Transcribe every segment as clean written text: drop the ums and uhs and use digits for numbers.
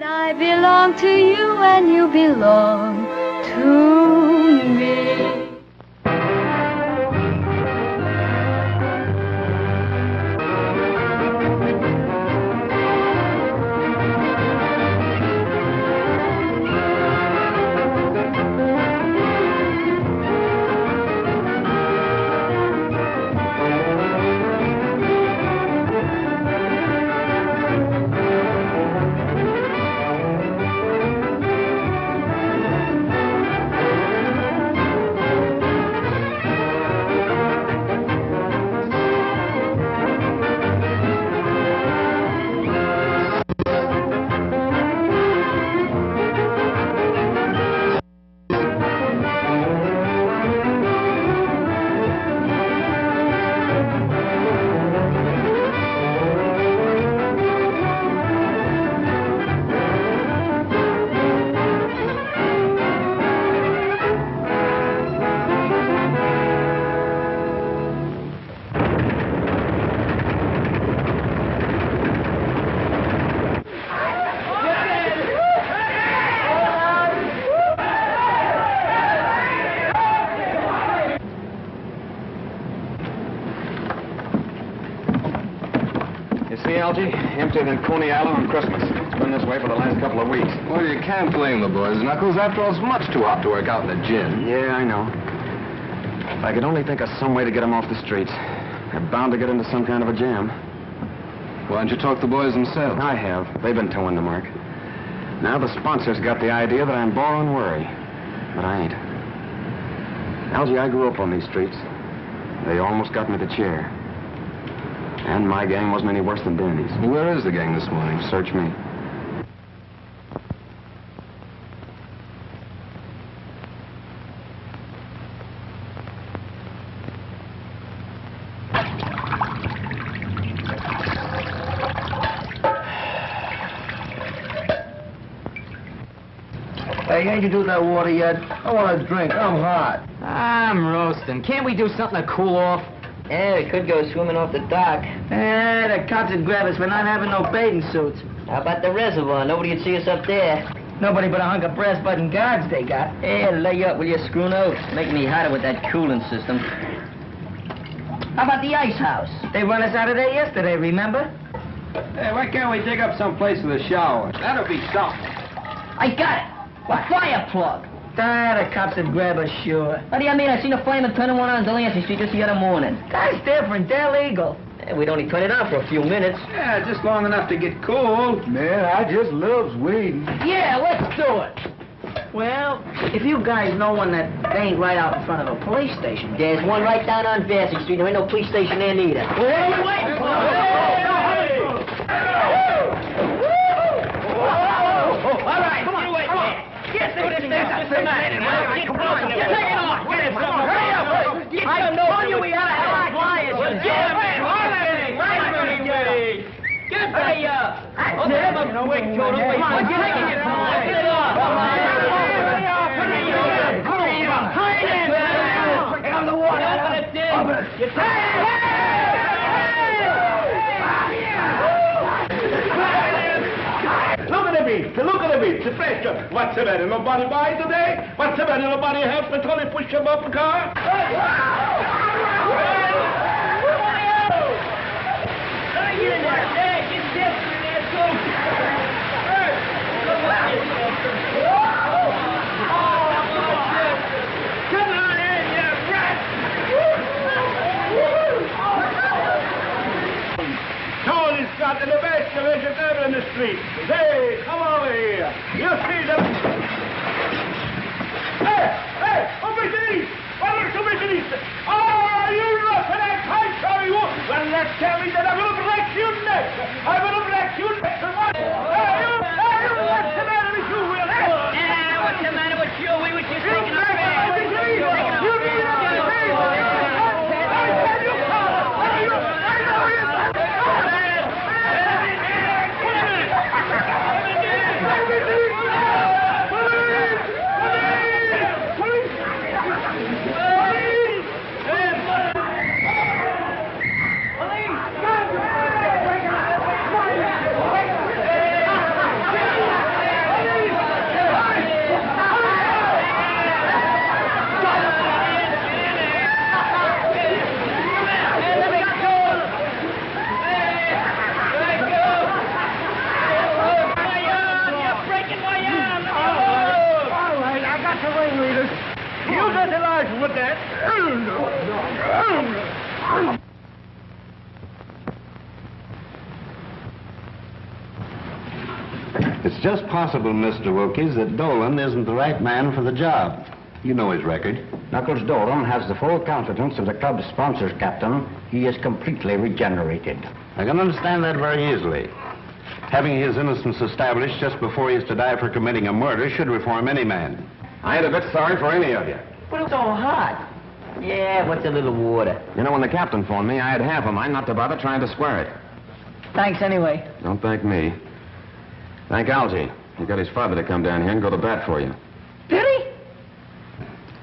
I belong to you and you belong to me. Algie, emptier than Coney Island on Christmas. It's been this way for the last couple of weeks. Well, you can't blame the boys, Knuckles. After all, it's much too hot to work out in the gym. Yeah, I know. If I could only think of some way to get them off the streets. They're bound to get into some kind of a jam. Why don't you talk to the boys themselves? I have. They've been towing the mark. Now the sponsors got the idea that I'm borrowing worry. But I ain't. Algie, I grew up on these streets. They almost got me the chair. And my gang wasn't any worse than Danny's. Well, where is the gang this morning? Search me. Hey, ain't you do that water yet? I want a drink. I'm hot. I'm roasting. Can't we do something to cool off? Yeah, we could go swimming off the dock. The cops would grab us for not having no bathing suits. How about the reservoir? Nobody would see us up there. Nobody but a hunk of brass button guards they got. Hey, lay up, will you, screw nose? Make me hotter with that cooling system. How about the ice house? They run us out of there yesterday, remember? Hey, why can't we dig up some place for the shower? That'll be something. I got it. A fire plug. The cops would grab us, sure. What do you mean? I seen a fireman turning one on Delancey Street just the other morning. That's different. They're legal. Yeah, we'd only turn it on for a few minutes. Yeah, just long enough to get cool. Man, I just loves weed. Yeah, let's do it. Well, if you guys know one that ain't right out in front of a police station. There's one right down on Vassy Street. There ain't no police station there neither. What are you waiting for? All right, come on, wait. Get this thing up. Get it off. Get it from hurry up. I told you we had to have our flyers. Get Hey, let's have a quick total. Come on, get it off. Get it off. Get on the water. Look at the beach, the pressure. What's the matter? Nobody buy today? What's the matter? Nobody help me till they push him off the car? Get in there. Hey, get Jeffrey in there, too. Come on in, you rat. Tony's got the best division ever in the street. Hey, come over here. You see them? Hey, overseas! Overseas! Oh, you look at that tight, shall you? Well, let's tell me that I'm going to break your neck. I'm going to break your neck. Hey, what's the matter with you, Will? Yeah, what's the matter with you? We were just taking a bath. You need a fertilizer with that. It's just possible, Mr. Wilkies, that Dolan isn't the right man for the job. You know his record. Knuckles Dolan has the full confidence of the club's sponsors, Captain. He is completely regenerated. I can understand that very easily. Having his innocence established just before he is to die for committing a murder should reform any man. I ain't a bit sorry for any of you. But it's all hot. Yeah, what's a little water? You know, when the captain phoned me, I had half a mind not to bother trying to square it. Thanks anyway. Don't thank me. Thank Algie. He got his father to come down here and go to bat for you. Did he?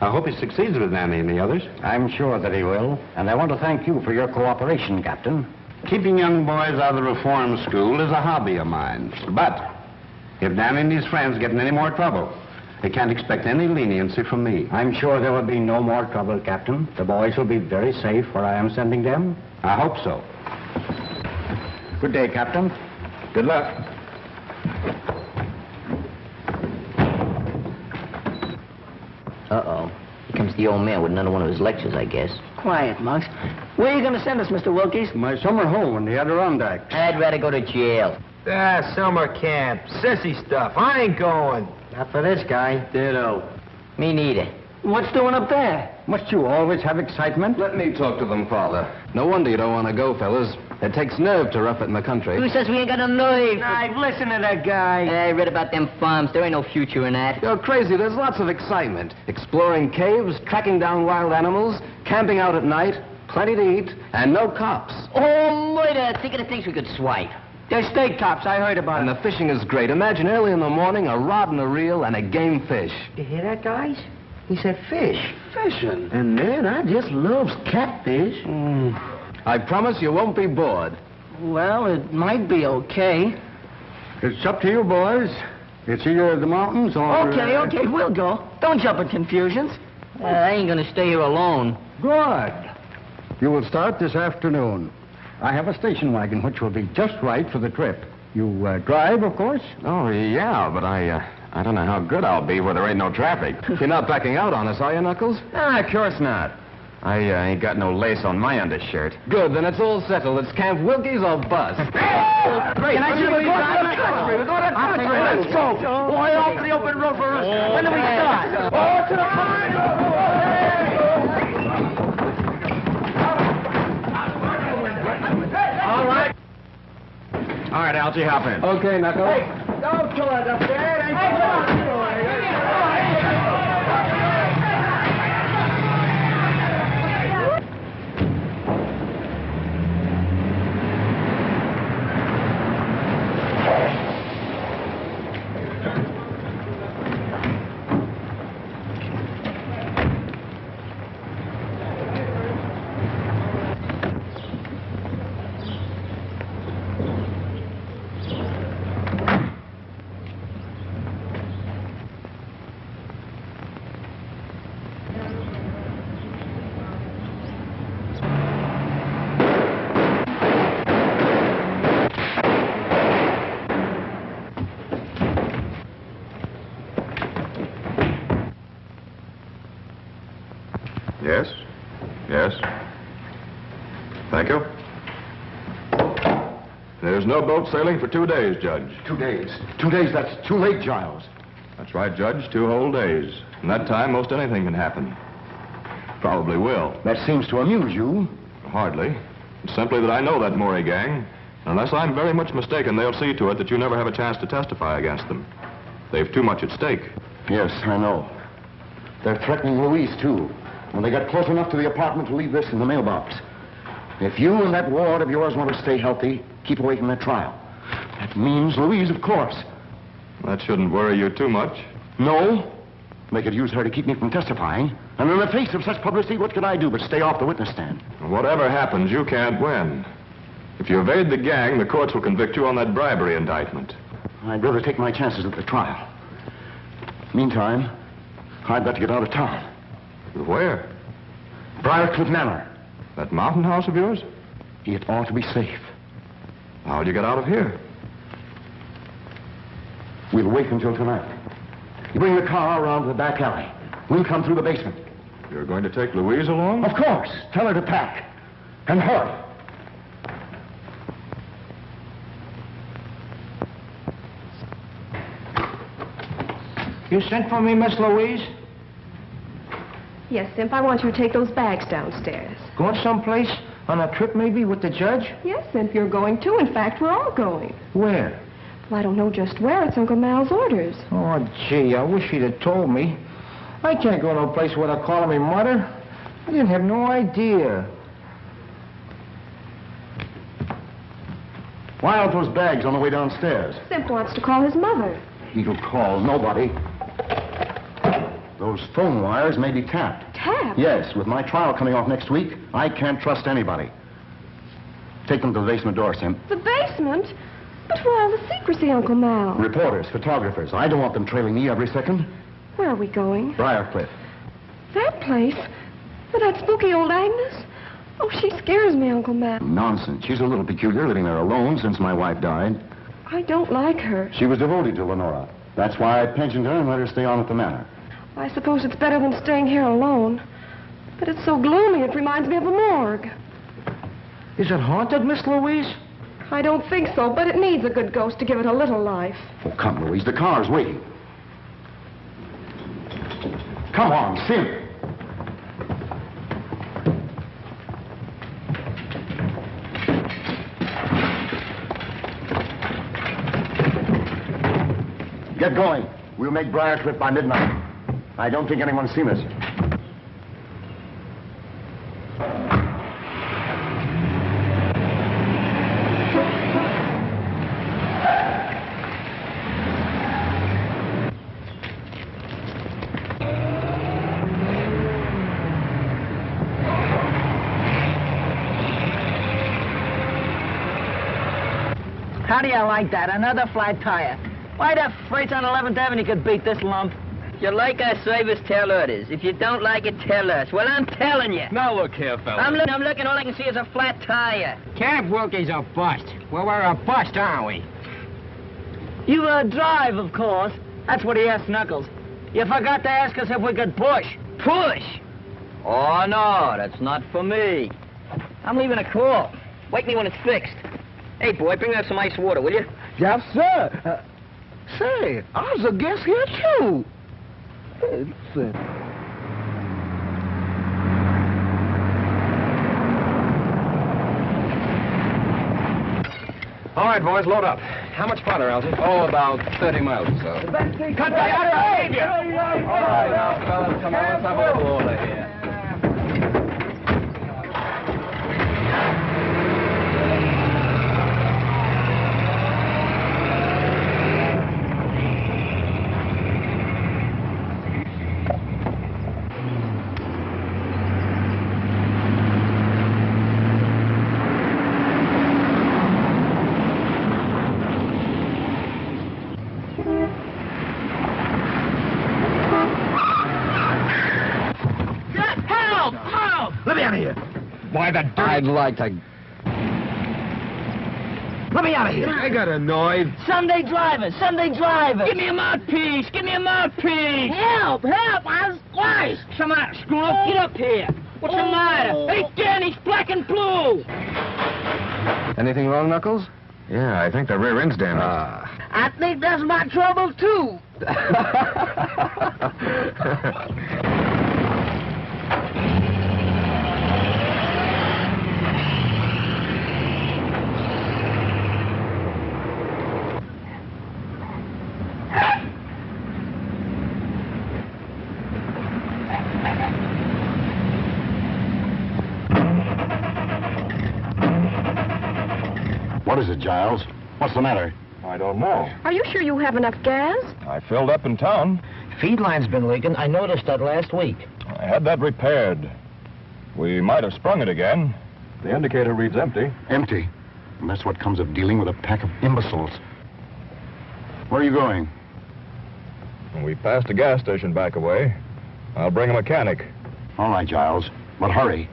I hope he succeeds with Annie and the others. I'm sure that he will, and I want to thank you for your cooperation, Captain. Keeping young boys out of the reform school is a hobby of mine. But if Danny and his friends get in any more trouble, they can't expect any leniency from me. I'm sure there will be no more trouble, Captain. The boys will be very safe where I am sending them. I hope so. Good day, Captain. Good luck. Uh-oh. Here comes the old man with another one of his lectures, I guess. Quiet, Monks. Where are you going to send us, Mr. Wilkies? My summer home in the Adirondacks. I'd rather go to jail. Summer camp. Sissy stuff. I ain't going. Not for this guy. Ditto. Me neither. What's doing up there? Must you always have excitement? Let me talk to them, Father. No wonder you don't want to go, fellas. It takes nerve to rough it in the country. Who says we ain't got no nerve? I've listened to that guy. I read about them farms. There ain't no future in that. You're crazy. There's lots of excitement. Exploring caves, tracking down wild animals, camping out at night, plenty to eat, and no cops. Oh, murder! Think of the things we could swipe. There's state cops. I heard about And it. the fishing is great. Imagine early in the morning, a rod and a reel and a game fish. You hear that, guys? He said fish. Fishing? And man, I just loves catfish. I promise you won't be bored. Well, it might be okay. It's up to you, boys. It's either the mountains or... Okay, we'll go. Don't jump in confusions. I ain't gonna stay here alone. Good. You will start this afternoon. I have a station wagon which will be just right for the trip. You drive, of course? Oh, yeah, but I don't know how good I'll be where there ain't no traffic. You're not backing out on us, are you, Knuckles? Of course not. I ain't got no lace on my undershirt. Good, then it's all settled. It's Camp Wilkies or bust. Can I see you go to the country? We're going to the country. Let's go. Boy, off to the open road for us. When do we start? Oh, to the All right, Algie, hop in. Okay, Knuckles. Hey, don't kill us up there. Yes? Yes? Thank you. There's no boat sailing for 2 days, Judge. 2 days. 2 days, that's too late, Giles. That's right, Judge. 2 whole days. In that time, most anything can happen. Probably will. That seems to amuse you. Hardly. It's simply that I know that Murray gang. Unless I'm very much mistaken, they'll see to it that you never have a chance to testify against them. They've too much at stake. Yes, I know. They're threatening Louise, too. When they got close enough to the apartment to leave this in the mailbox. If you and that ward of yours want to stay healthy, keep away from that trial. That means Louise, of course. That shouldn't worry you too much. No. They could use her to keep me from testifying. And in the face of such publicity, what could I do but stay off the witness stand? Whatever happens, you can't win. If you evade the gang, the courts will convict you on that bribery indictment. I'd rather take my chances at the trial. Meantime, I've got to get out of town. Where? Briarcliff Manor. That mountain house of yours? It ought to be safe. How'd you get out of here? We'll wait until tonight. You bring the car around to the back alley. We'll come through the basement. You're going to take Louise along? Of course. Tell her to pack. And hurry. You sent for me, Miss Louise? Yes, Simp, I want you to take those bags downstairs. Going someplace? On a trip, maybe, with the judge? Yes, Simp, you're going too. In fact, we're all going. Where? Well, I don't know just where. It's Uncle Mal's orders. Oh, gee, I wish he'd have told me. I can't go to a place where they're calling me mother. I didn't have no idea. Why aren't those bags on the way downstairs? Simp wants to call his mother. He'll call nobody. Those phone wires may be tapped. Tapped? Yes, with my trial coming off next week, I can't trust anybody. Take them to the basement door, Simp. The basement? But why all the secrecy, Uncle Mal? Reporters, photographers. I don't want them trailing me every second. Where are we going? Briarcliff. That place? With that spooky old Agnes? Oh, she scares me, Uncle Mal. Nonsense. She's a little peculiar, living there alone since my wife died. I don't like her. She was devoted to Lenora. That's why I pensioned her and let her stay on at the manor. I suppose it's better than staying here alone. But it's so gloomy, it reminds me of a morgue. Is it haunted, Miss Louise? I don't think so, but it needs a good ghost to give it a little life. Oh, come, Louise. The car's waiting. Come on, Simp. Get going. We'll make Briarcliff by midnight. I don't think anyone's seen us. How do you like that? Another flat tire. Why the freights on 11th Avenue could beat this lump? If you like our service, tell orders. If you don't like it, tell us. Well, I'm telling you. Now look here, fella. I'm looking, all I can see is a flat tire. Camp Wilkie's a bust. Well, we're a bust, aren't we? You drive, of course. That's what he asked Knuckles. You forgot to ask us if we could push. Push? Oh, no, that's not for me. I'm leaving a call. Wake me when it's fixed. Hey, boy, bring me up some ice water, will you? Yes, sir. Say, I was a guest here, too. All right, boys, load up. How much farther, Algy? Oh, about 30 miles or so. Cut that out of behavior! All right, now, fellas, come on, let's have a little order here. Why, the dirt... I'd like to... Let me out of here. I got annoyed. Sunday drivers, Sunday drivers. Give me a mouthpiece! Give me a mouthpiece! Help, help, I was twice. Come on, screw up, get up here. What's the matter? Hey, Dan, he's black and blue. Anything wrong, Knuckles? Yeah, I think the rear end's damaged. I think that's my trouble, too. What is it, Giles? What's the matter? I don't know. Are you sure you have enough gas? I filled up in town. Feed line's been leaking. I noticed that last week. I had that repaired. We might have sprung it again. The indicator reads empty. Empty. And that's what comes of dealing with a pack of imbeciles. Where are you going? We passed a gas station back away. I'll bring a mechanic. All right, Giles. But hurry.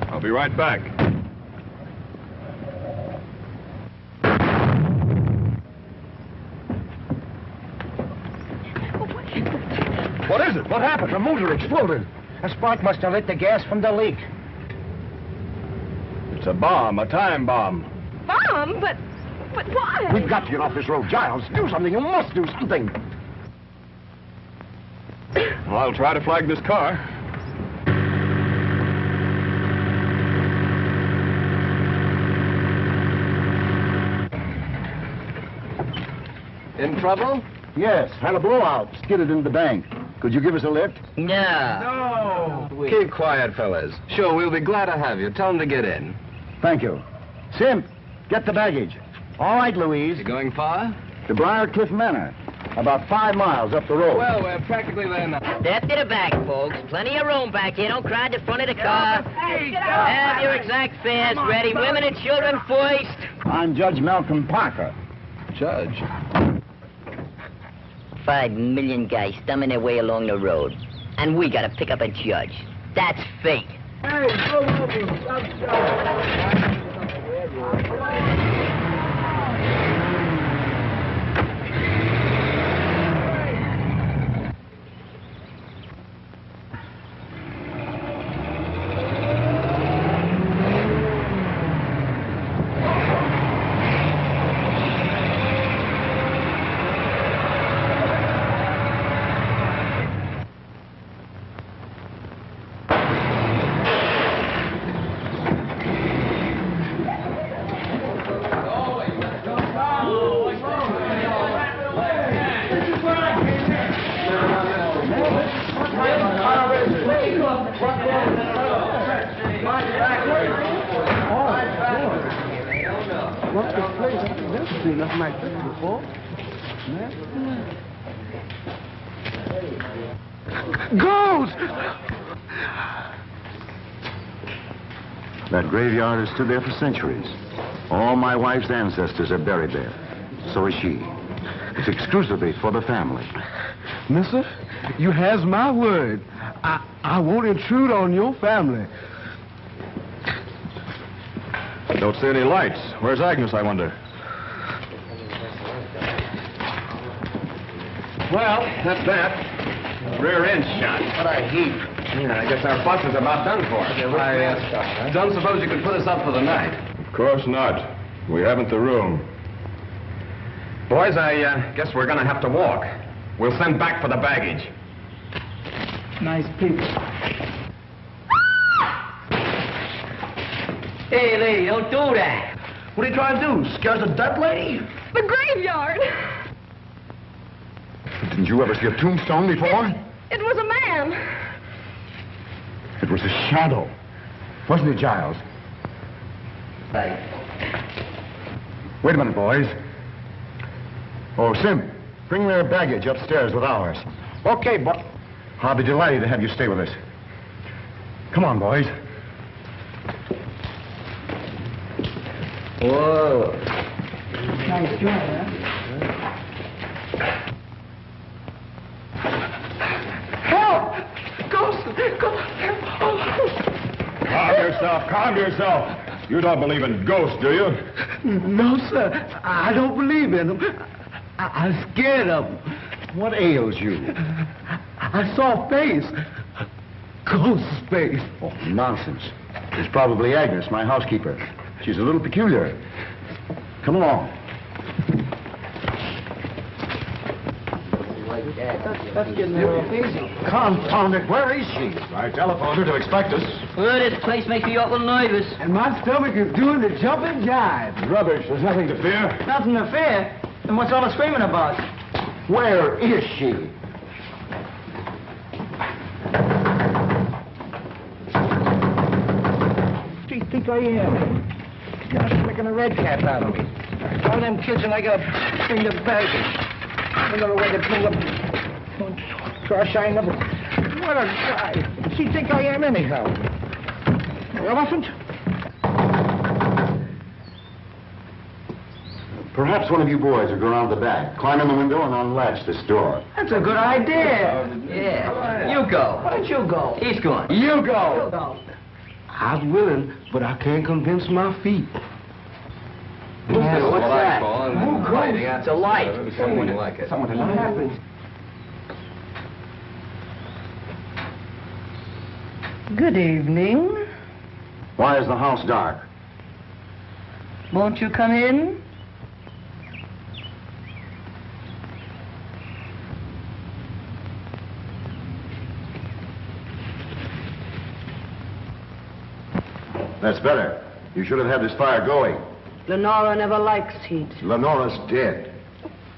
I'll be right back. What is is it? What happened? The motor exploded. A spark must have lit the gas from the leak. It's a bomb, a time bomb. Mom, but why? We've got to get off this road. Giles, do something. You must do something. Well, I'll try to flag this car. In trouble? Yes, had a blowout. Skidded into the bank. Could you give us a lift? No. No. Keep quiet, fellas. Sure, we'll be glad to have you. Tell them to get in. Thank you. Simp, get the baggage. All right, Louise. You going far? To Briarcliff Manor. About 5 miles up the road. Well, we're practically there now. Step to the back, folks. Plenty of room back here. Don't crowd the front of the car. Have your exact fares ready. Women and children first. I'm Judge Malcolm Parker. Judge? 5 million guys stumbling their way along the road. And we gotta pick up a judge. That's fate. Hey, go over. That graveyard has stood there for centuries. All my wife's ancestors are buried there. So is she. It's exclusively for the family. Mister, you has my word. I won't intrude on your family. Don't see any lights. Where's Agnes, I wonder? Well, that's that. Rear end shot. What a heap. Yeah, I guess our bus is about done for. I don't suppose you could put us up for the night. Of course not. We haven't the room. Boys, I guess we're gonna have to walk. We'll send back for the baggage. Nice people. Hey, lady, don't do that. What are you trying to do? Scare the dead lady? The graveyard. Didn't you ever see a tombstone before? It was a man. It was a shadow. Wasn't it, Giles? Right. Wait a minute, boys. Oh, Sim, bring their baggage upstairs with ours. Okay, but... I'll be delighted to have you stay with us. Come on, boys. Whoa. Nice job, huh? Help! Ghost! Calm yourself, calm yourself. You don't believe in ghosts, do you? No, sir. I don't believe in them. I'm scared of them. What ails you? I saw a face. A ghost face. Oh, nonsense. It's probably Agnes, my housekeeper. She's a little peculiar. Come along. That's getting a little easy. Confound it, where is she? I telephoned her to expect us. Well, this place makes me awful nervous. And my stomach is doing the jumping jive. Rubbish, there's nothing to fear. Nothing to fear. Then what's all the screaming about? Where is she? What do you think I am? Just making a red cap out of me. All them kids and I gotta bring the baggage. Another way to bring up trash I never... What a guy. What's he think I am anyhow? An elephant? Perhaps one of you boys will go around the back, climb in the window, and unlatch this door. That's a good idea. Yeah. You go. Why don't you go? He's going. You go. I'm willing, but I can't convince my feet. What's that? It's a light. Something like it. What happens? Good evening. Why is the house dark? Won't you come in? That's better. You should have had this fire going. Lenora never likes heat. Lenora's dead.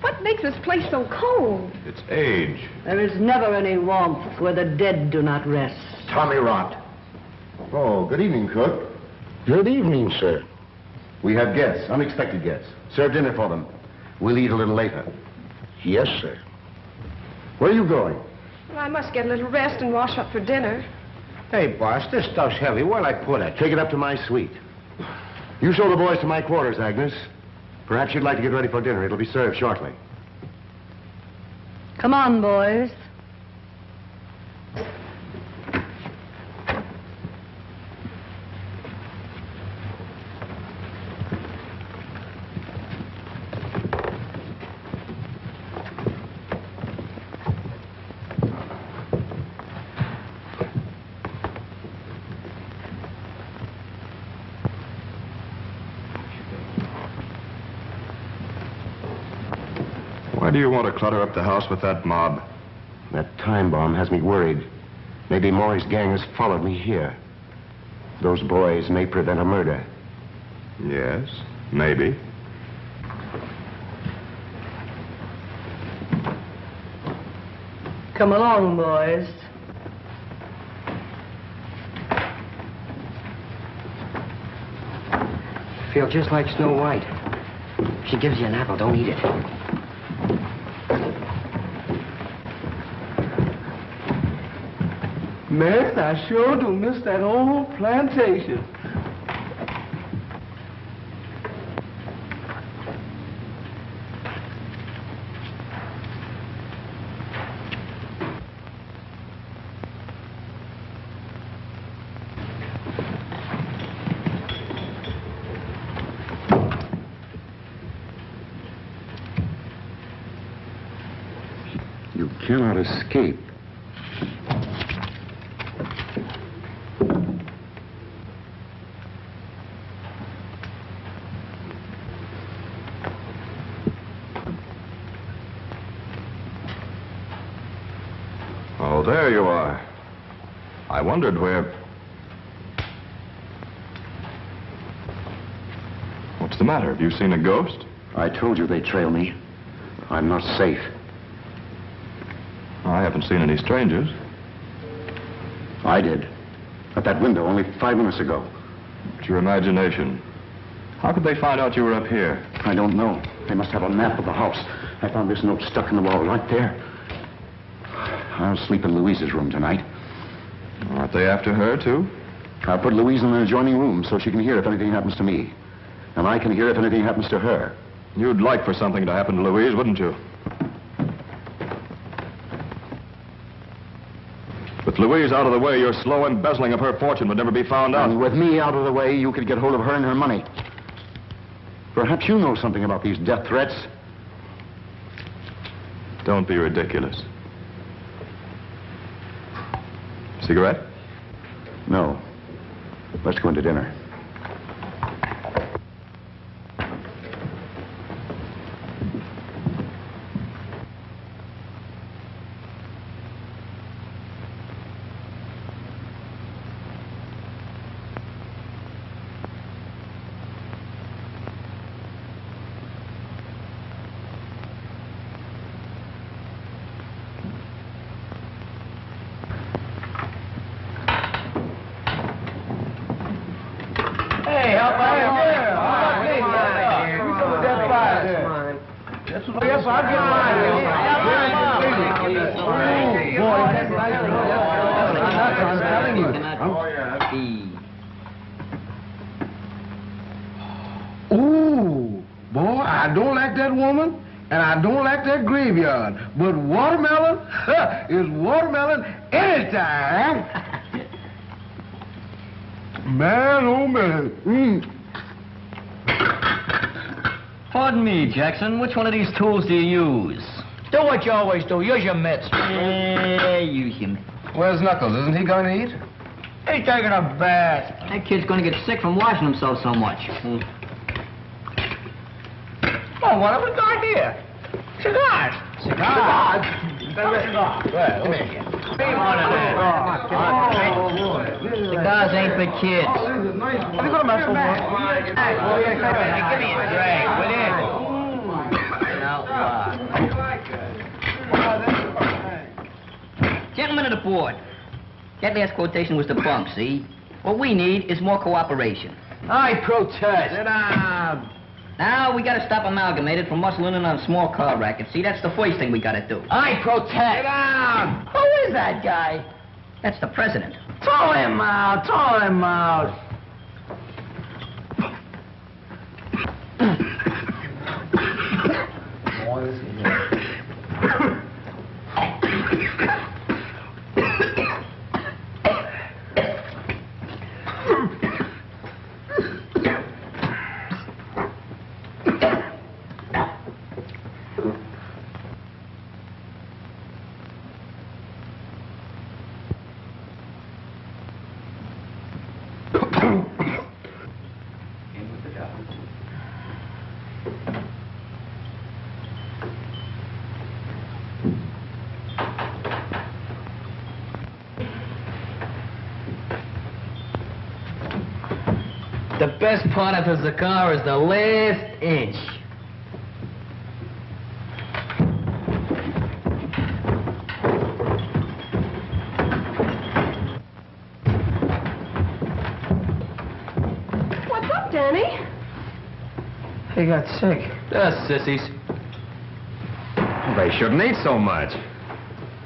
What makes this place so cold? It's age. There is never any warmth where the dead do not rest. Tommy rot. Oh, good evening, cook. Good evening, sir. We have guests, unexpected guests. Serve dinner for them. We'll eat a little later. Yes, sir. Where are you going? Well, I must get a little rest and wash up for dinner. Hey, boss, this stuff's heavy. Where'll I put it? Take it up to my suite. You show the boys to my quarters, Agnes. Perhaps you'd like to get ready for dinner. It'll be served shortly. Come on, boys. Why do you want to clutter up the house with that mob? That time bomb has me worried. Maybe Maury's gang has followed me here. Those boys may prevent a murder. Yes, maybe. Come along, boys. Feel just like Snow White. She gives you an apple, don't eat it. Man, I sure do miss that old plantation. You cannot escape. Oh, there you are. I wondered where... What's the matter? Have you seen a ghost? I told you they'd trail me. I'm not safe. I haven't seen any strangers. I did. At that window only 5 minutes ago. It's your imagination. How could they find out you were up here? I don't know. They must have a map of the house. I found this note stuck in the wall right there. I'll sleep in Louise's room tonight. Aren't they after her, too? I'll put Louise in an adjoining room so she can hear if anything happens to me. And I can hear if anything happens to her. You'd like for something to happen to Louise, wouldn't you? With Louise out of the way, your slow embezzling of her fortune would never be found out. And with me out of the way, you could get hold of her and her money. Perhaps you know something about these death threats. Don't be ridiculous. Cigarette? No. Let's go into dinner. Yes, I'll get mine. I'm telling you. Ooh, boy, I don't like that woman, and I don't like that graveyard. But watermelon is watermelon anytime. Man, oh man. Pardon me, Jackson. Which one of these tools do you use? Do what you always do. Use your mitts. Use him. Where's Knuckles? Isn't he going to eat? He's taking a bath. That kid's gonna get sick from washing himself so much. Oh, what have we got here? Cigars. Cigars? Well, come here. Cigars ain't for kids. Have you got a mouthful more? Give me a drag, will you? Gentlemen of the board, that last quotation was the bump, see? What we need is more cooperation. I protest. Sit down. Now, we gotta stop Amalgamated from muscling in on small car rackets. See, that's the first thing we gotta do. I protest. Sit down. Who is that guy? That's the president. Throw him out. Throw him out. The best part of a cigar is the last inch. What's up, Danny? He got sick. Sissies. They shouldn't eat so much.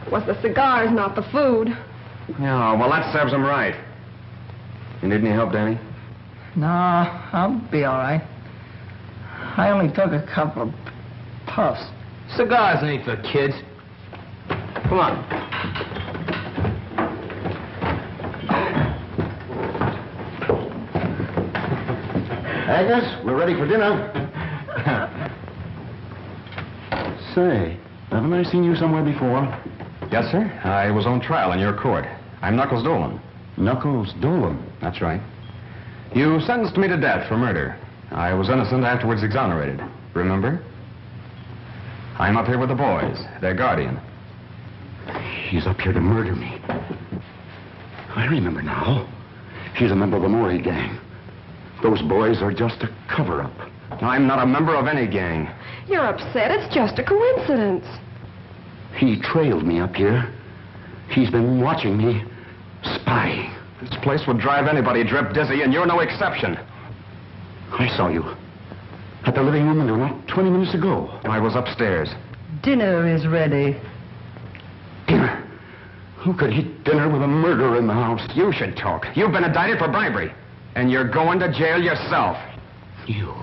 It was the cigars, not the food. Yeah, well, that serves them right. You need any help, Danny? No, I'll be all right. I only took a couple of puffs. Cigars ain't for kids. Come on. Agnes, we're ready for dinner. Say, haven't I seen you somewhere before? Yes, sir. I was on trial in your court. I'm Knuckles Dolan. Knuckles Dolan? That's right. You sentenced me to death for murder. I was innocent, afterwards exonerated. Remember? I'm up here with the boys, their guardian. He's up here to murder me. I remember now. He's a member of the Maury gang. Those boys are just a cover-up. I'm not a member of any gang. You're upset. It's just a coincidence. He trailed me up here. He's been watching me, spying. This place would drive anybody drip dizzy, and you're no exception. I saw you at the living room window not 20 minutes ago. I was upstairs. Dinner is ready. Dinner? Who could eat dinner with a murderer in the house? You should talk. You've been indicted for bribery, and you're going to jail yourself. You.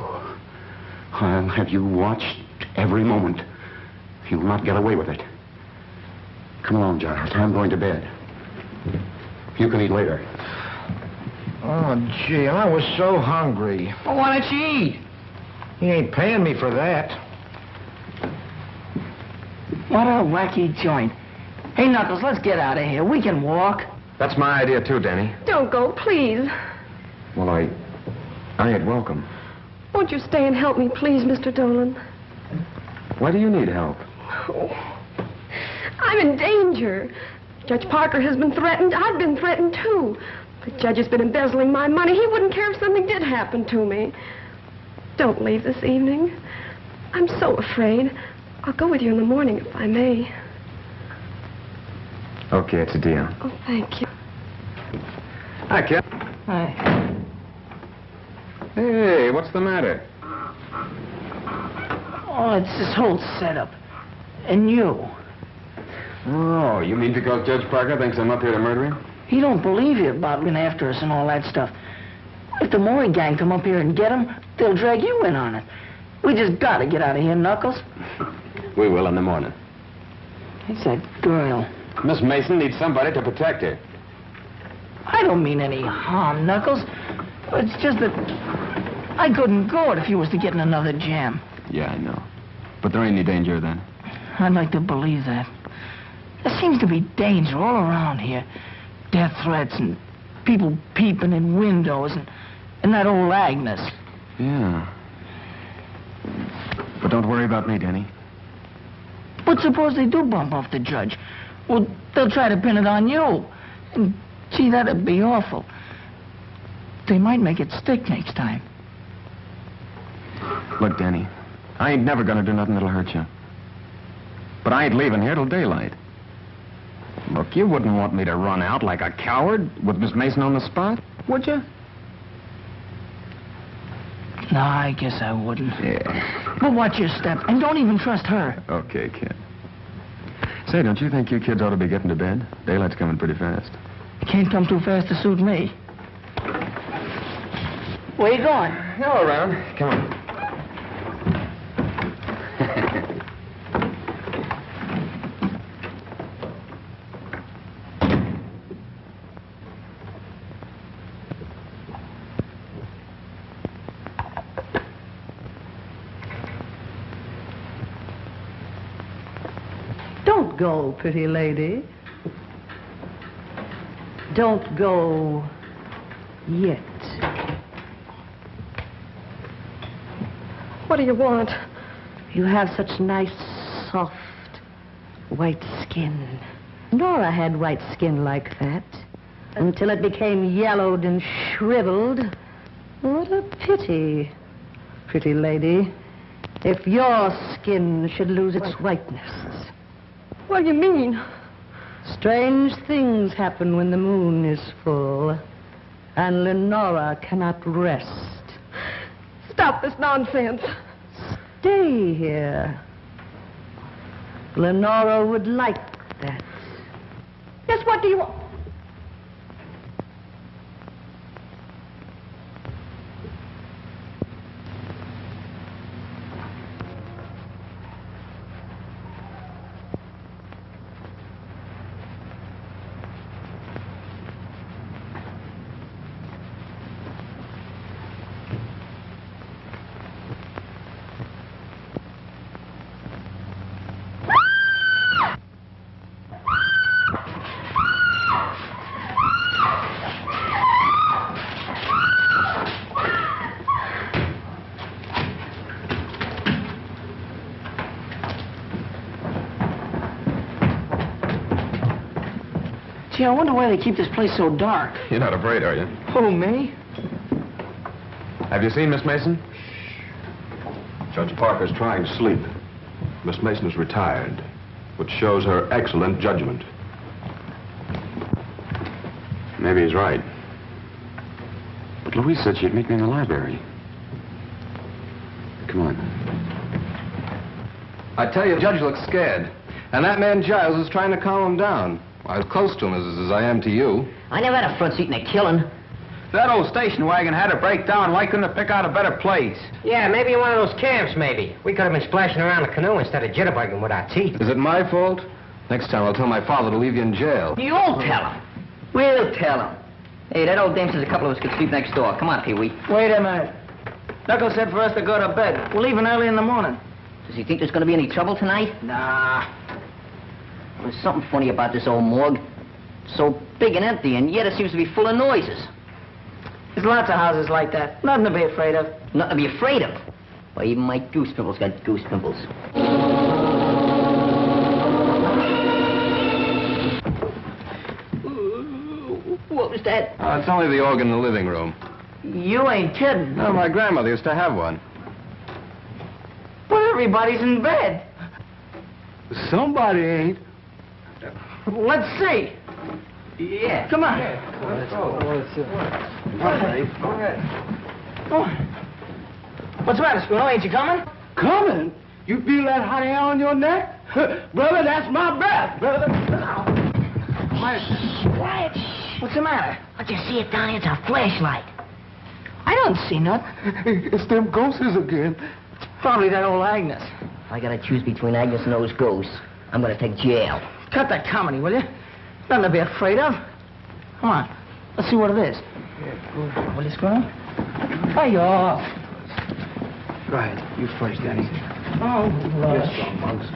I'll have you watched every moment. You'll not get away with it. Come along, Giles. I'm going to bed. You can eat later. Oh, gee, I was so hungry. Well, why don't you eat? He ain't paying me for that. What a wacky joint. Hey, Knuckles, let's get out of here. We can walk. That's my idea, too, Danny. Don't go, please. Well, I ain't welcome. Won't you stay and help me, please, Mr. Dolan? Why do you need help? Oh, I'm in danger. Judge Parker has been threatened. I've been threatened, too. The judge has been embezzling my money. He wouldn't care if something did happen to me. Don't leave this evening. I'm so afraid. I'll go with you in the morning, if I may. Okay, it's a deal. Oh, thank you. Hi, kid. Hi. Hey, what's the matter? Oh, it's this whole setup. And you. Oh, you mean because Judge Parker thinks I'm up here to murder him? He don't believe you about being after us and all that stuff. If the Maury gang come up here and get him, they'll drag you in on it. We just gotta get out of here, Knuckles. We will in the morning. It's that girl. Miss Mason needs somebody to protect her. I don't mean any harm, Knuckles. It's just that I couldn't go it if you was to get in another jam. Yeah, I know. But there ain't any danger then. I'd like to believe that. There seems to be danger all around here. Death threats and people peeping in windows and that old Agnes. Yeah. But don't worry about me, Denny. But suppose they do bump off the judge? Well, they'll try to pin it on you. And, gee, that'd be awful. They might make it stick next time. Look, Denny, I ain't never gonna do nothing that'll hurt you. But I ain't leaving here till daylight. Look, you wouldn't want me to run out like a coward with Miss Mason on the spot, would you? No, I guess I wouldn't. Yeah. But watch your step, and don't even trust her. Okay, kid. Say, don't you think you kids ought to be getting to bed? Daylight's coming pretty fast. Can't come too fast to suit me. Where you going? Go around. Come on. Don't go, pretty lady. Don't go yet. What do you want? You have such nice, soft, white skin. Nora had white skin like that until it became yellowed and shriveled. What a pity, pretty lady, if your skin should lose its whiteness. What do you mean? Strange things happen when the moon is full, and Lenora cannot rest. Stop this nonsense. Stay here. Lenora would like that. Yes, what do you want? Gee, I wonder why they keep this place so dark. You're not afraid, are you? Who, me? Have you seen Miss Mason? Judge Parker's trying to sleep. Miss Mason is retired, which shows her excellent judgment. Maybe he's right. But Louise said she'd meet me in the library. Come on. I tell you, the judge looks scared. And that man Giles is trying to calm him down. I'm as close to him as I am to you. I never had a front seat in a killing. That old station wagon had to break down. Why couldn't it pick out a better place? Yeah, maybe in one of those camps, maybe. We could have been splashing around the canoe instead of jitterbugging with our teeth. Is it my fault? Next time I'll tell my father to leave you in jail. You'll tell him. We'll tell him. Hey, that old dame says a couple of us could sleep next door. Come on, Pee-wee. Wait a minute. Knuckles said for us to go to bed. We're leaving early in the morning. Does he think there's going to be any trouble tonight? Nah. There's something funny about this old morgue. So big and empty, and yet it seems to be full of noises. There's lots of houses like that. Nothing to be afraid of. Nothing to be afraid of. Why, even my goose pimples got goose pimples. What was that? It's only the organ in the living room. You ain't kidding. No, my grandmother used to have one. But everybody's in bed. Somebody ain't. Let's see. Yeah. Come on. Let's go. Go on. What's the matter, Spooner? Ain't you coming? Coming? You feel that hot air on your neck? Brother, that's my breath, brother. Quiet. What's the matter? What you see it down here? It's a flashlight. I don't see nothing. It's them ghosts again. Probably that old Agnes. If I gotta choose between Agnes and those ghosts, I'm gonna take jail. Cut that comedy, will you? Nothing to be afraid of. Come on. Let's see what it is. Will you, Spooner? Hey, off. Go ahead. You first, Danny. Oh, Lord. You're strong, Bugs.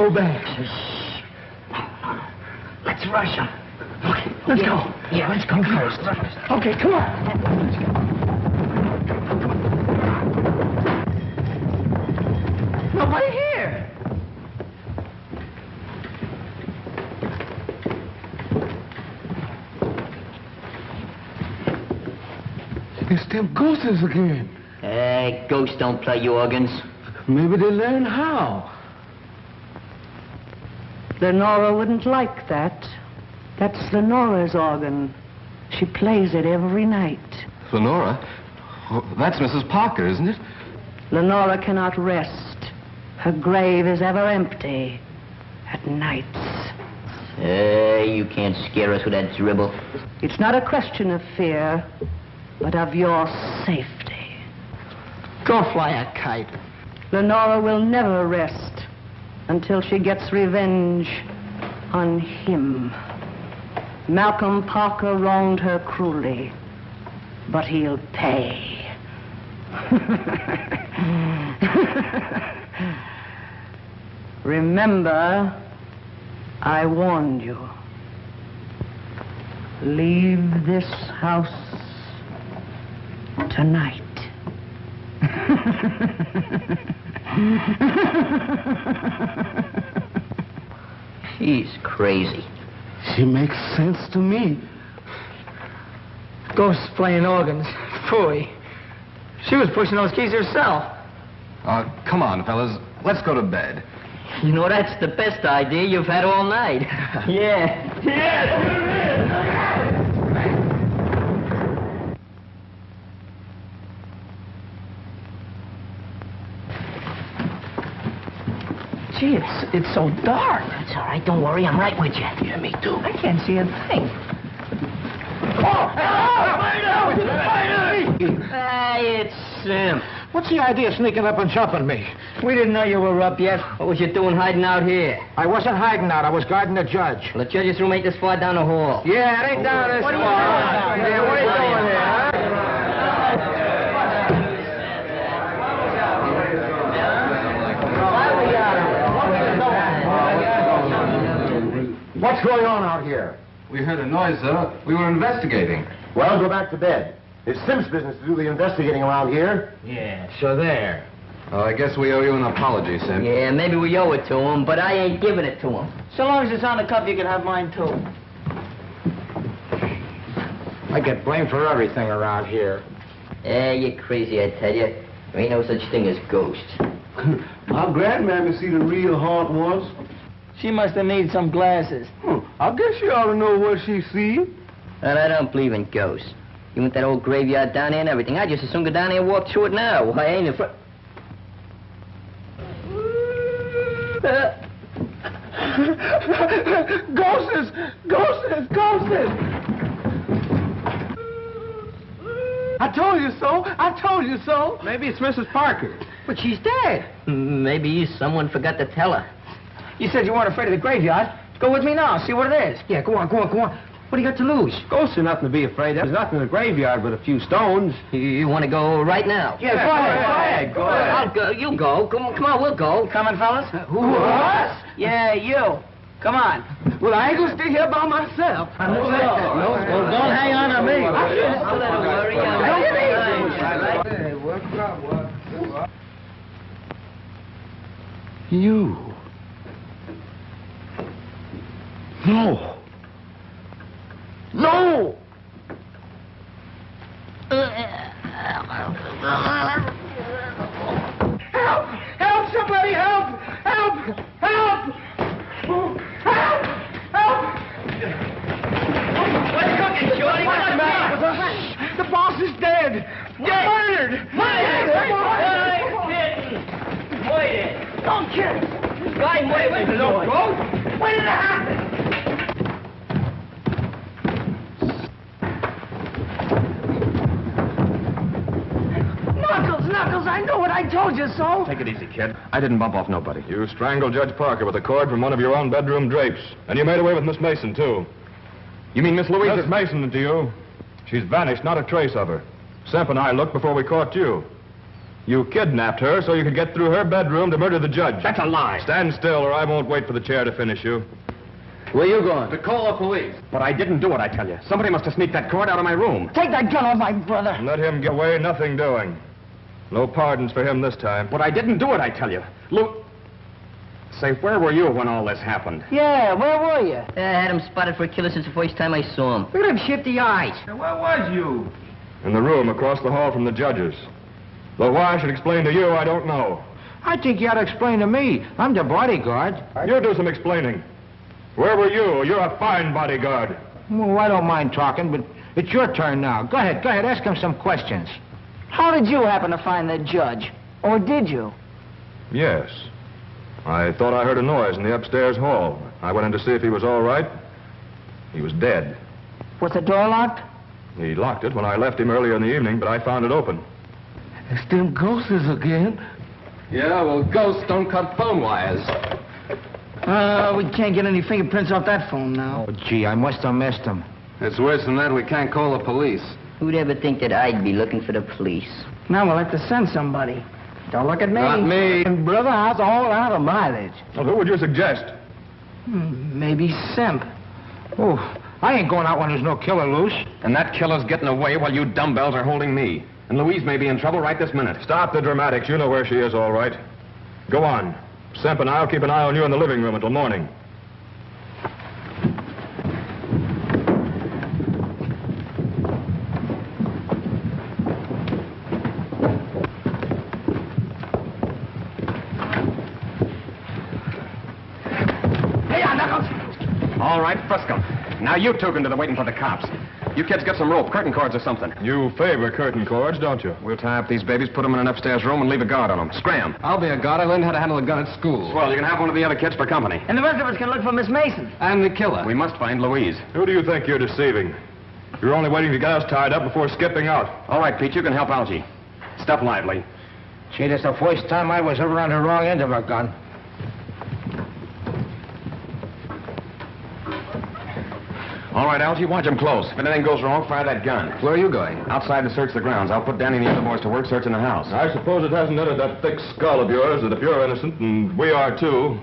go back. Let's rush him. Okay, let's go. Yeah, let's go first. Okay, come on. Nobody here. It's them ghosts again. Hey, ghosts don't play organs. Maybe they learn how. Lenora wouldn't like that. That's Lenora's organ. She plays it every night. Lenora? Oh, that's Mrs. Parker, isn't it? Lenora cannot rest. Her grave is ever empty at nights. Hey, you can't scare us with that dribble. It's not a question of fear, but of your safety. Go fly a kite. Lenora will never rest until she gets revenge on him. Malcolm Parker wronged her cruelly, but he'll pay. Remember, I warned you. Leave this house tonight. She's crazy. She makes sense to me. Ghosts playing organs. Phooey. She was pushing those keys herself. Come on, fellas. Let's go to bed. You know, that's the best idea you've had all night. Yeah. Gee, it's so dark. That's all right. Don't worry. I'm right with you. Yeah, me too. I can't see a thing. Hey, it's Sim. What's the idea of sneaking up and jumping me? We didn't know you were up yet. What was you doing hiding out here? I wasn't hiding out. I was guarding the judge. Well, the judge's room ain't this far down the hall. Yeah, it ain't down this far. Yeah, what are you doing here, huh? What's going on out here? We heard a noise, sir. We were investigating. Well, go back to bed. It's Sim's business to do the investigating around here. Yeah, so there. Oh, I guess we owe you an apology, Sim. Yeah, maybe we owe it to him, but I ain't giving it to him. So long as it's on the cup, you can have mine, too. I get blamed for everything around here. Yeah, you're crazy, I tell you. There ain't no such thing as ghosts. Our grandmammy see the real haunt once. She must have needed some glasses. I guess you ought to know what she see. And I don't believe in ghosts. You want that old graveyard down here and everything. I just as soon go down here and walk through it now. I ain't afraid. Ghosts! Ghosts! Ghosts! I told you so! I told you so! Maybe it's Mrs. Parker. But she's dead. Maybe someone forgot to tell her. You said you weren't afraid of the graveyard. Go with me now, see what it is. Yeah, go on. What do you got to lose? Ghosts are nothing to be afraid of. There's nothing in the graveyard but a few stones. You want to go right now? Yeah, go ahead. I'll go. You go. Come on, we'll go. Coming, fellas? Who, us? Yeah, you. Come on. Well, I ain't gonna stay here by myself. Well, don't hang on to me. You. No. No! Help! Help! Somebody help! Help! Help! Help! Help! What's cooking, Shorty? What's the matter? The boss is dead! Murdered! Wait! Don't kill him! Guy, wait! No ghost! When did it happen? Knuckles, I know what I told you so. Take it easy, kid. I didn't bump off nobody. You strangled Judge Parker with a cord from one of your own bedroom drapes. And you made away with Miss Mason, too. You mean Miss Louise? Miss Mason to you. She's vanished, not a trace of her. Semp and I looked before we caught you. You kidnapped her so you could get through her bedroom to murder the judge. That's a lie. Stand still or I won't wait for the chair to finish you. Where you going? To call the police. But I didn't do it, I tell you. Somebody must have sneaked that cord out of my room. Take that gun off my brother. Let him get away, nothing doing. No pardons for him this time. But I didn't do it, I tell you. Say, where were you when all this happened? Yeah, where were you? I had him spotted for a killer since the first time I saw him. Look at him shifty eyes. Where was you? In the room across the hall from the judges. Though why I should explain to you, I don't know. I think you ought to explain to me. I'm the bodyguard. You do some explaining. Where were you? You're a fine bodyguard. Well, I don't mind talking, but it's your turn now. Go ahead, ask him some questions. How did you happen to find the judge? Or did you? Yes. I thought I heard a noise in the upstairs hall. I went in to see if he was all right. He was dead. Was the door locked? He locked it when I left him earlier in the evening, but I found it open. It's them ghosts again. Yeah, well, ghosts don't cut phone wires. We can't get any fingerprints off that phone now. Oh, gee, I must have missed him. It's worse than that. We can't call the police. Who'd ever think that I'd be looking for the police? Now we'll have to send somebody. Don't look at me. Not me. And brother, I was all out of mileage. Well, who would you suggest? Maybe Simp. Oh, I ain't going out when there's no killer loose. And that killer's getting away while you dumbbells are holding me. And Louise may be in trouble right this minute. Stop the dramatics. You know where she is, all right. Go on. Semp and I'll keep an eye on you in the living room until morning. All right, Frisco. Now you two can do the waiting for the cops. You kids get some rope, curtain cords or something. You favor curtain cords, don't you? We'll tie up these babies, put them in an upstairs room, and leave a guard on them. Scram. I'll be a guard. I learned how to handle a gun at school. Well, you can have one of the other kids for company. And the rest of us can look for Miss Mason. I'm the killer. We must find Louise. Who do you think you're deceiving? You're only waiting to get us tied up before skipping out. All right, Pete, you can help Algie. Step lively. Gee, that's the first time I was ever on the wrong end of a gun. All right, Algie, watch him close. If anything goes wrong, fire that gun. Where are you going? Outside to search the grounds. I'll put Danny and the other boys to work searching the house. I suppose it hasn't entered that thick skull of yours that if you're innocent, and we are too,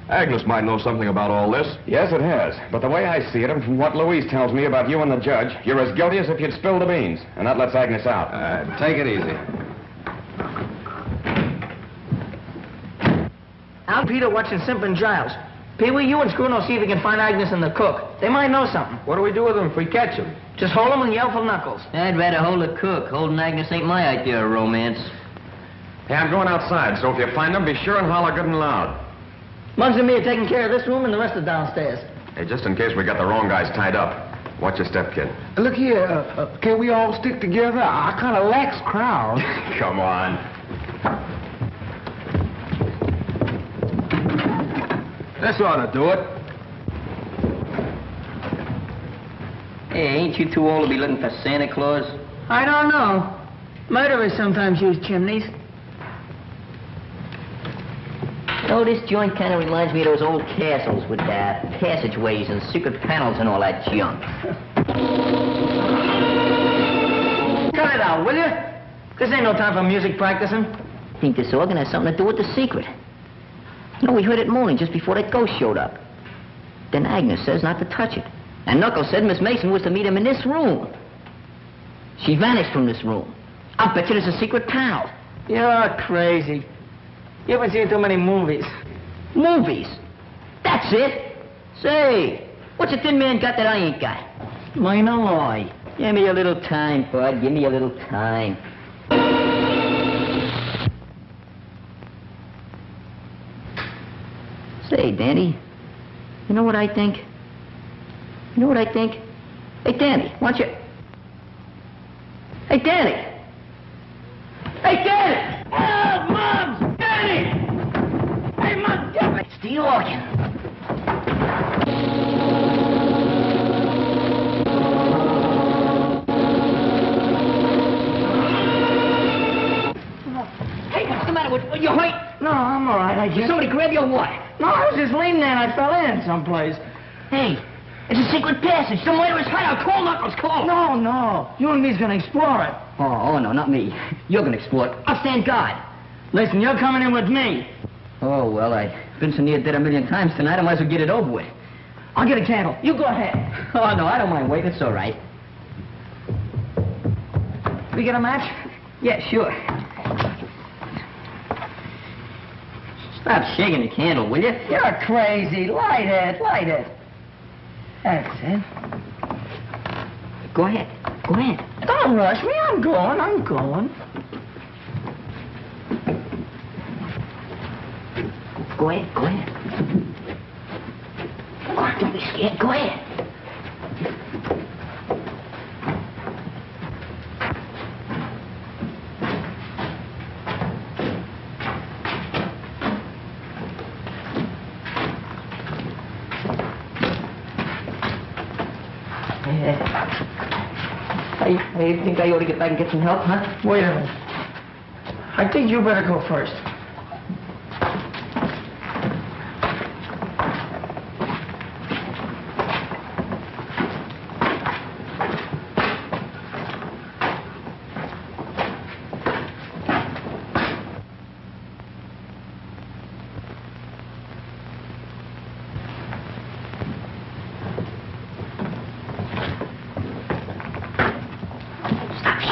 Agnes might know something about all this. Yes, it has. But the way I see it, and from what Louise tells me about you and the judge, you're as guilty as if you'd spilled the beans. And that lets Agnes out. Take it easy. Al Peter watching Simp and Giles. Pee-wee, you and Scruno see if you can find Agnes and the cook. They might know something. What do we do with them if we catch them? Just hold them and yell for Knuckles. I'd rather hold the cook. Holding Agnes ain't my idea of romance. Hey, I'm going outside, so if you find them, be sure and holler good and loud. Muggs and me are taking care of this room and the rest are downstairs. Hey, just in case we got the wrong guys tied up. Watch your step, kid. Look here, can we all stick together? I kind of lacks crowd. Come on. This ought to do it. Hey, ain't you too old to be looking for Santa Claus? I don't know. Murderers sometimes use chimneys. You know, this joint kind of reminds me of those old castles with passageways and secret panels and all that junk. Cut it out, will you? This ain't no time for music practicing. I think this organ has something to do with the secret. You know, we heard it moaning just before that ghost showed up. Then Agnes says not to touch it. And Knuckles said Miss Mason was to meet him in this room. She vanished from this room. I'll bet you there's a secret panel. You're crazy. You haven't seen too many movies. Movies? That's it. Say, what's a thin man got that I ain't got? Mine a lie. Give me a little time, bud. Give me a little time. Say, Danny, you know what I think? You know what I think? Hey, Danny, why don't you... Hey, Danny! Hey, Danny! Oh, Muggs! Danny! Hey, Muggs, damn it! It's the organ. Hey, what's the matter with you? Hurt? No, I'm all right, I Did just... somebody grab you or what? No, I was just leaning there and I fell in someplace. Hey, It's a secret passage. Some way to his hideout. Call Knuckles, call. No. You and me's gonna explore it. Oh, no, not me. You're gonna explore it. I'll stand guard. Listen, you're coming in with me. Oh, well, I've been so near dead a million times tonight, I might as well get it over with. I'll get a candle. You go ahead. Oh, no, I don't mind waiting. It's all right. We get a match? Yeah, sure. Stop shaking the candle, will you? You're crazy. Light it. That's it. Go ahead. Don't rush me. I'm going. Go ahead. Come on, don't be scared. Go ahead. I think I ought to get back and get some help, huh? Wait a minute. I think you better go first.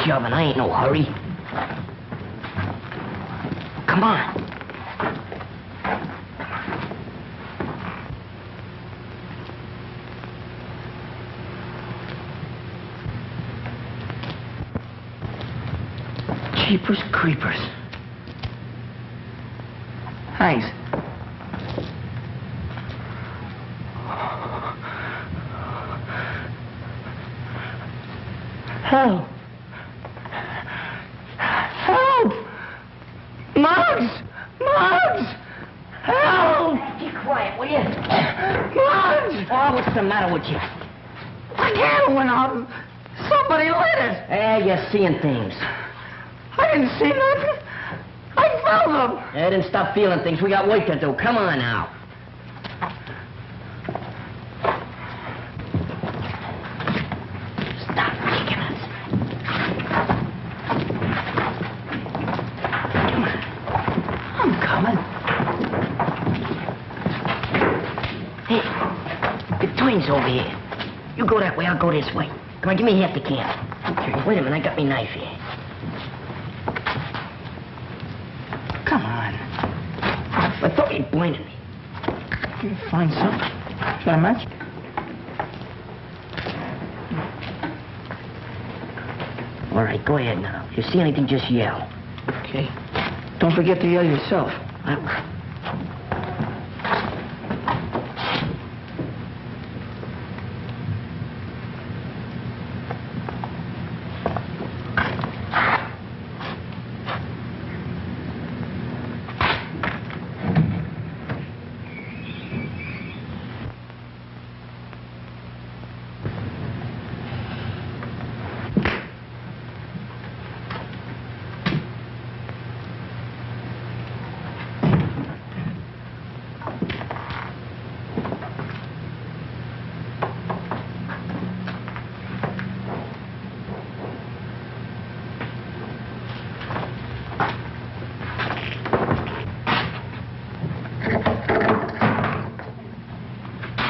Shoving. I ain't no hurry. Come on. Jeepers creepers. Thanks. Help! Muggs! Help! Keep quiet, will you? Muggs! Oh, what's the matter with you? The candle went out. Somebody lit it. You're seeing things. I didn't see nothing. I felt them. Then stop feeling things. We got work to do. Come on now. Stop kicking us. I'm coming. Hey, the twins over here. You go that way, I'll go this way. Come on, give me half the can. Okay. Wait a minute, I got my knife here. Come on. I thought you'd blinded me. You find something? Got a match? All right, go ahead now. If you see anything, just yell. Okay. Don't forget to yell yourself.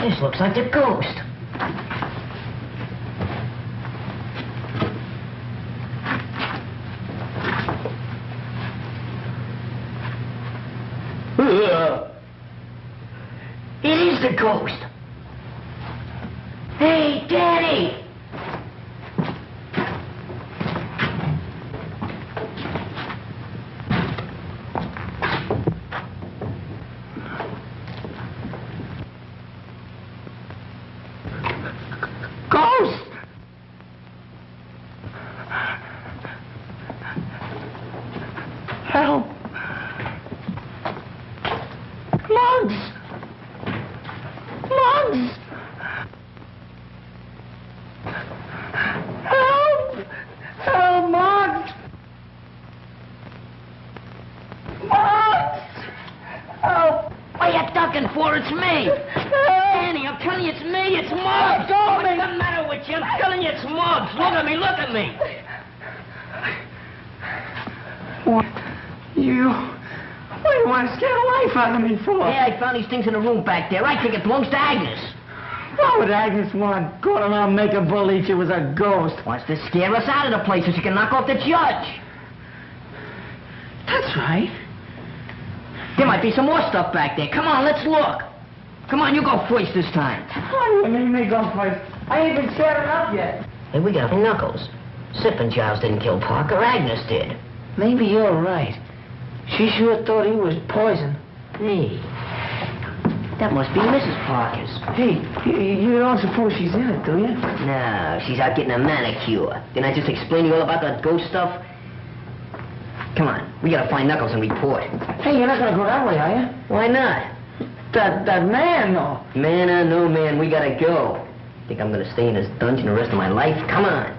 This looks like the ghost. It is the ghost. Hey, Daddy! Ghost! Help! Muggs! Muggs! Help! Help, Muggs! Muggs! Help! What are you ducking for? It's me! Danny, I'm telling you, it's me, it's Muggs. What's the matter with you? I'm telling you, it's Muggs. Look at me, look at me. What? What do you want to scare the life out of me for? Yeah, I found these things in the room back there. I think it belongs to Agnes. What would Agnes want? Going around making believe she was a ghost. Wants to scare us out of the place so she can knock off the judge. That's right. There might be some more stuff back there. Come on, let's look. Come on, you go first this time. What do you mean me go first? I ain't even scared enough yet. Hey, we got Knuckles. Sippin' Giles didn't kill Parker. Agnes did. Maybe you're right. She sure thought he was poison. Hey, that must be Mrs. Parker's. Hey, you don't suppose she's in it, do you? No, she's out getting a manicure. Didn't I just explain to you all about that ghost stuff? Come on, we gotta find Knuckles and report. Hey, you're not gonna go that way, are you? Why not? That man, though. Man or no man, we gotta go. Think I'm gonna stay in this dungeon the rest of my life? Come on.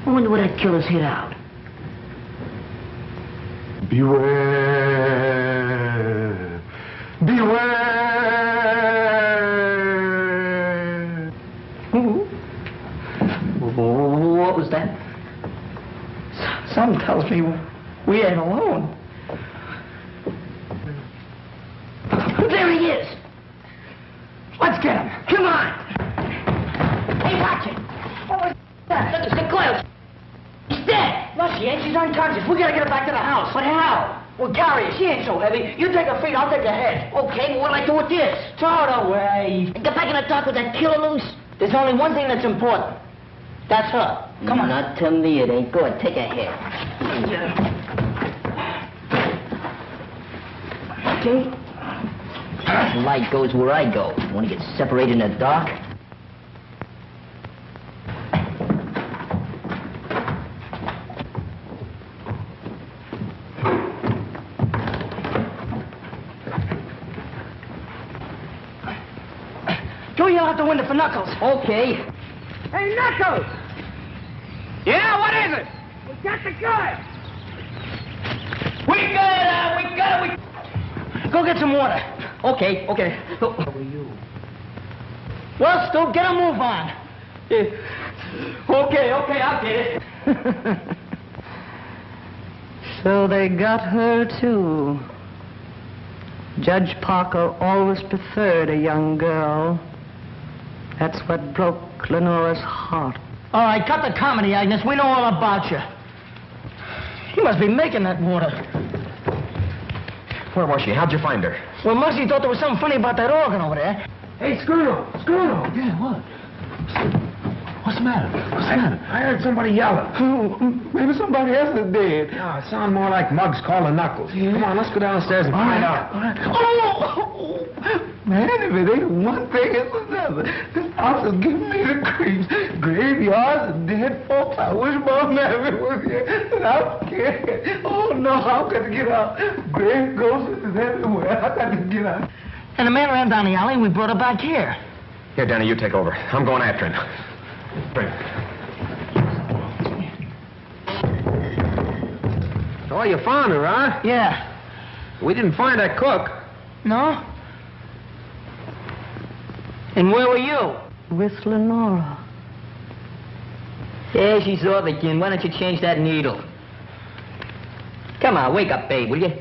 I wonder where that killer's hid out. Beware. Beware. What was that? Something tells me we ain't alone. There he is. Let's get him. Come on. Hey, watch it. What was that? Look, it's the Coyle. She's dead. No, she ain't. She's unconscious. We gotta get her back to the house. But how? Well, carry her. She ain't so heavy. You take her feet, I'll take her head. Okay, well, what'll I do with this? Throw it away. Get back in the dark with that killer loose. There's only one thing that's important. That's her. Come on. Not to me, it ain't good. Take her head. Okay. Light goes where I go. Want to get separated in the dark? Go yell out the window for Knuckles. Okay. Hey, Knuckles! Yeah, what is it? We got the guy. We got it. Go get some water. Okay. Go. Well, Stu, get a move on. Okay, I'll get it. So they got her, too. Judge Parker always preferred a young girl. That's what broke Lenora's heart. All right, cut the comedy, Agnes. We know all about you. He must be making that water. Where was she? How'd you find her? Well, Muggsy thought there was something funny about that organ over there. Hey, Screw! Yeah, what? What's the matter? I heard somebody yelling. Maybe somebody else is dead. No, it sounded more like Muggs calling Knuckles. Yeah. Come on, let's go downstairs and find out. All right. Oh! Man, if it ain't one thing, it's another. This house is giving me the creeps. Graveyards and dead folks. I wish Mom Maverick was here. And I'm scared. Oh, no, I've got to get out. Grave ghosts is everywhere. I've got to get out. And the man ran down the alley and we brought her back here. Here, Danny, you take over. I'm going after him. Bring it. Oh, you found her, huh? Yeah. We didn't find that cook. No? And where were you? With Lenora. Yeah, she's off again. Why don't you change that needle? Come on, wake up, babe, will you?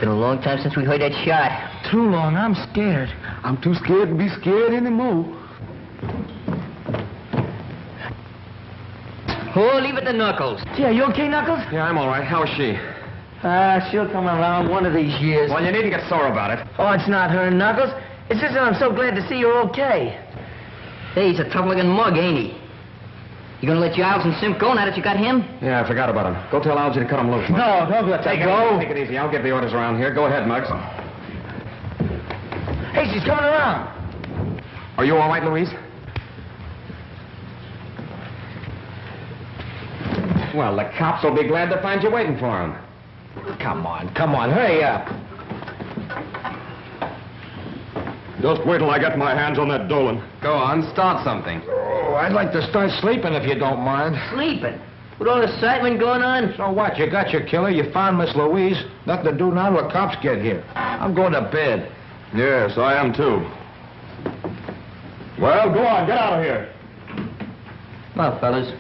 Been a long time since we heard that shot. Too long. I'm scared. I'm too scared to be scared anymore. Oh, leave it to Knuckles. Gee, are you okay, Knuckles? Yeah, I'm all right. How is she? She'll come around one of these years. Well, you needn't get sore about it. Oh, it's not her, Knuckles. It's just that I'm so glad to see you're okay. Hey, he's a tough-looking mug, ain't he? You gonna let Giles and Simp go now that you got him? Yeah, I forgot about him. Go tell Algie to cut him loose. Muggs. No, don't let that go. Take it easy. I'll give the orders around here. Go ahead, Muggs. Hey, she's coming around. Are you all right, Louise? Well, the cops will be glad to find you waiting for them. Come on, hurry up. Just wait till I get my hands on that Dolan. Go on, start something. Oh, I'd like to start sleeping if you don't mind. Sleeping? With all the excitement going on? So what? You got your killer, you found Miss Louise. Nothing to do now till the cops get here. I'm going to bed. Yes, I am too. Well, go on, get out of here. Well, fellas.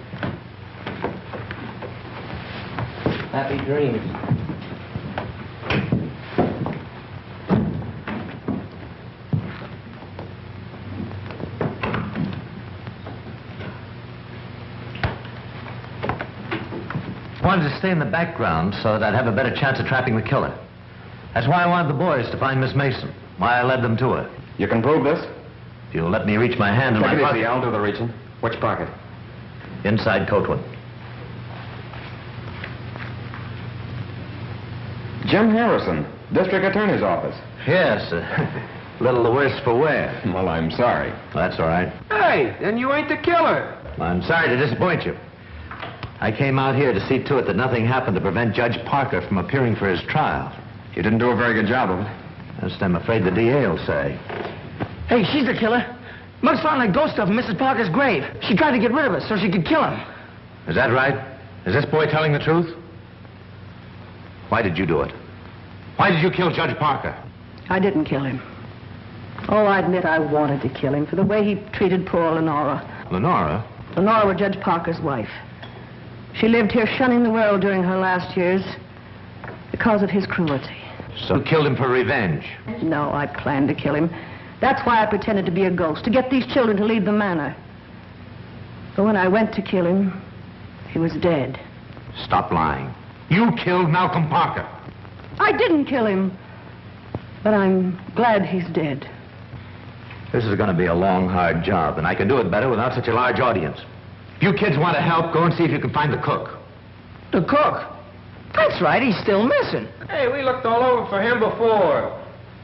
Happy dreams. Wanted to stay in the background so that I'd have a better chance of trapping the killer. That's why I wanted the boys to find Miss Mason. Why I led them to her. You can prove this? If you'll let me reach my hand in my Take it pocket. easy. I'll do the reaching. Which pocket? Inside coat one. Jim Harrison, District Attorney's Office. Yes, a little the worse for wear. Well, I'm sorry. Well, that's all right. Hey, then you ain't the killer. I'm sorry to disappoint you. I came out here to see to it that nothing happened to prevent Judge Parker from appearing for his trial. You didn't do a very good job of it. That's what I'm afraid the DA will say. Hey, she's the killer. Muggs found that ghost stuff in Mrs. Parker's grave. She tried to get rid of us so she could kill him. Is that right? Is this boy telling the truth? Why did you do it? Why did you kill Judge Parker? I didn't kill him. Oh, I admit I wanted to kill him for the way he treated poor Lenora. Lenora? Lenora was Judge Parker's wife. She lived here shunning the world during her last years because of his cruelty. So you killed him for revenge? No, I planned to kill him. That's why I pretended to be a ghost, to get these children to leave the manor. But when I went to kill him, he was dead. Stop lying. You killed Malcolm Parker. I didn't kill him, but I'm glad he's dead. This is going to be a long, hard job, and I can do it better without such a large audience. If you kids want to help, go and see if you can find the cook. The cook? That's right, he's still missing. Hey, we looked all over for him before.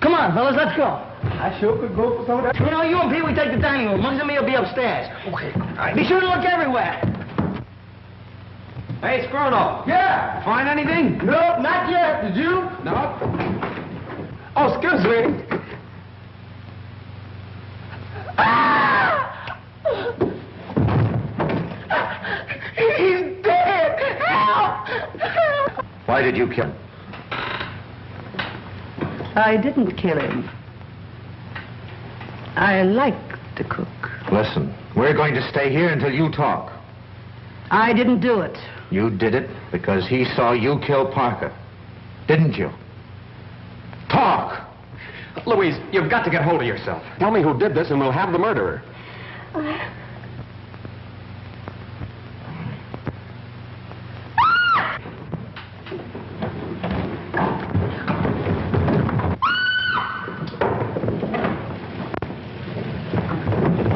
Come on, fellas, let's go. I sure could go for some of that. You know, you and Pete, we take the dining room. Muggs and me will be upstairs. Okay. Be sure to look everywhere. Hey, Scrono. Yeah. Find anything? No, not yet. Did you? No. Oh, excuse me. He's dead! Help! Why did you kill him? I didn't kill him. I like to cook. Listen, we're going to stay here until you talk. I didn't do it. You did it because he saw you kill Parker. Didn't you? Talk! Louise, you've got to get hold of yourself. Tell me who did this and we'll have the murderer.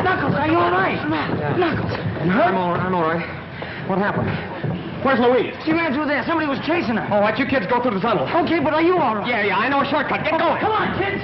Knuckles, are you all right? Knuckles. I'm all right. What happened? Where's Louise? She ran through there. Somebody was chasing her. All right, you kids go through the tunnel. Okay, but are you all right? Yeah, I know a shortcut. Get going. Come on, kids.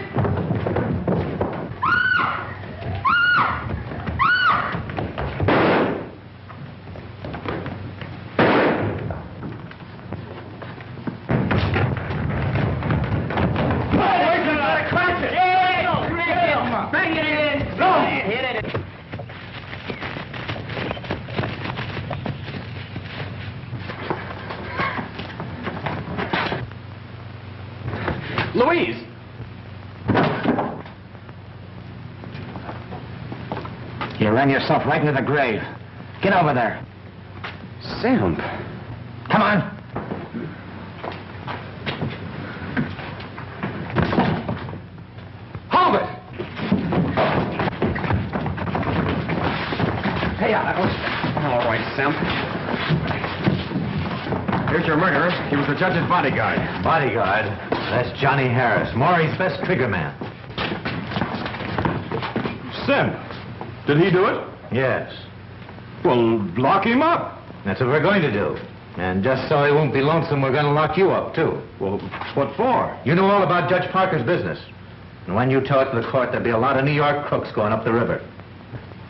Louise! You ran yourself right into the grave. Get over there. Simp. Come on. He was the judge's bodyguard. Bodyguard? That's Johnny Harris, Maury's best trigger man. Sim, did he do it? Yes. Well, lock him up. That's what we're going to do. And just so he won't be lonesome, we're going to lock you up, too. Well, what for? You know all about Judge Parker's business. And when you tow it to the court, there'll be a lot of New York crooks going up the river.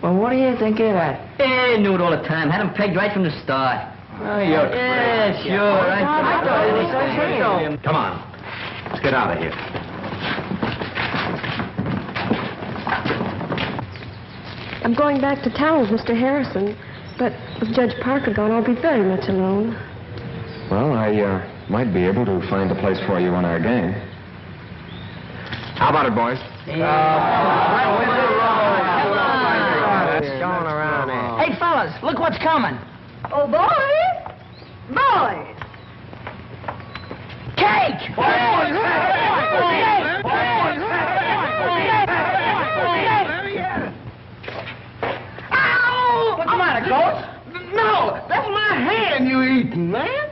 Well, what do you think of that? Hey, knew it all the time. Had him pegged right from the start. Oh, you're Yeah, sure. I thought it was so real. Come on. Let's get out of here. I'm going back to town with Mr. Harrison, but with Judge Parker gone, I'll be very much alone. Well, I might be able to find a place for you on our gang. How about it, boys? Hey, fellas, look what's coming. Oh, boys! Boys! Cake! Ow! What's the matter, Ghost? No, that's my hand you eating, man.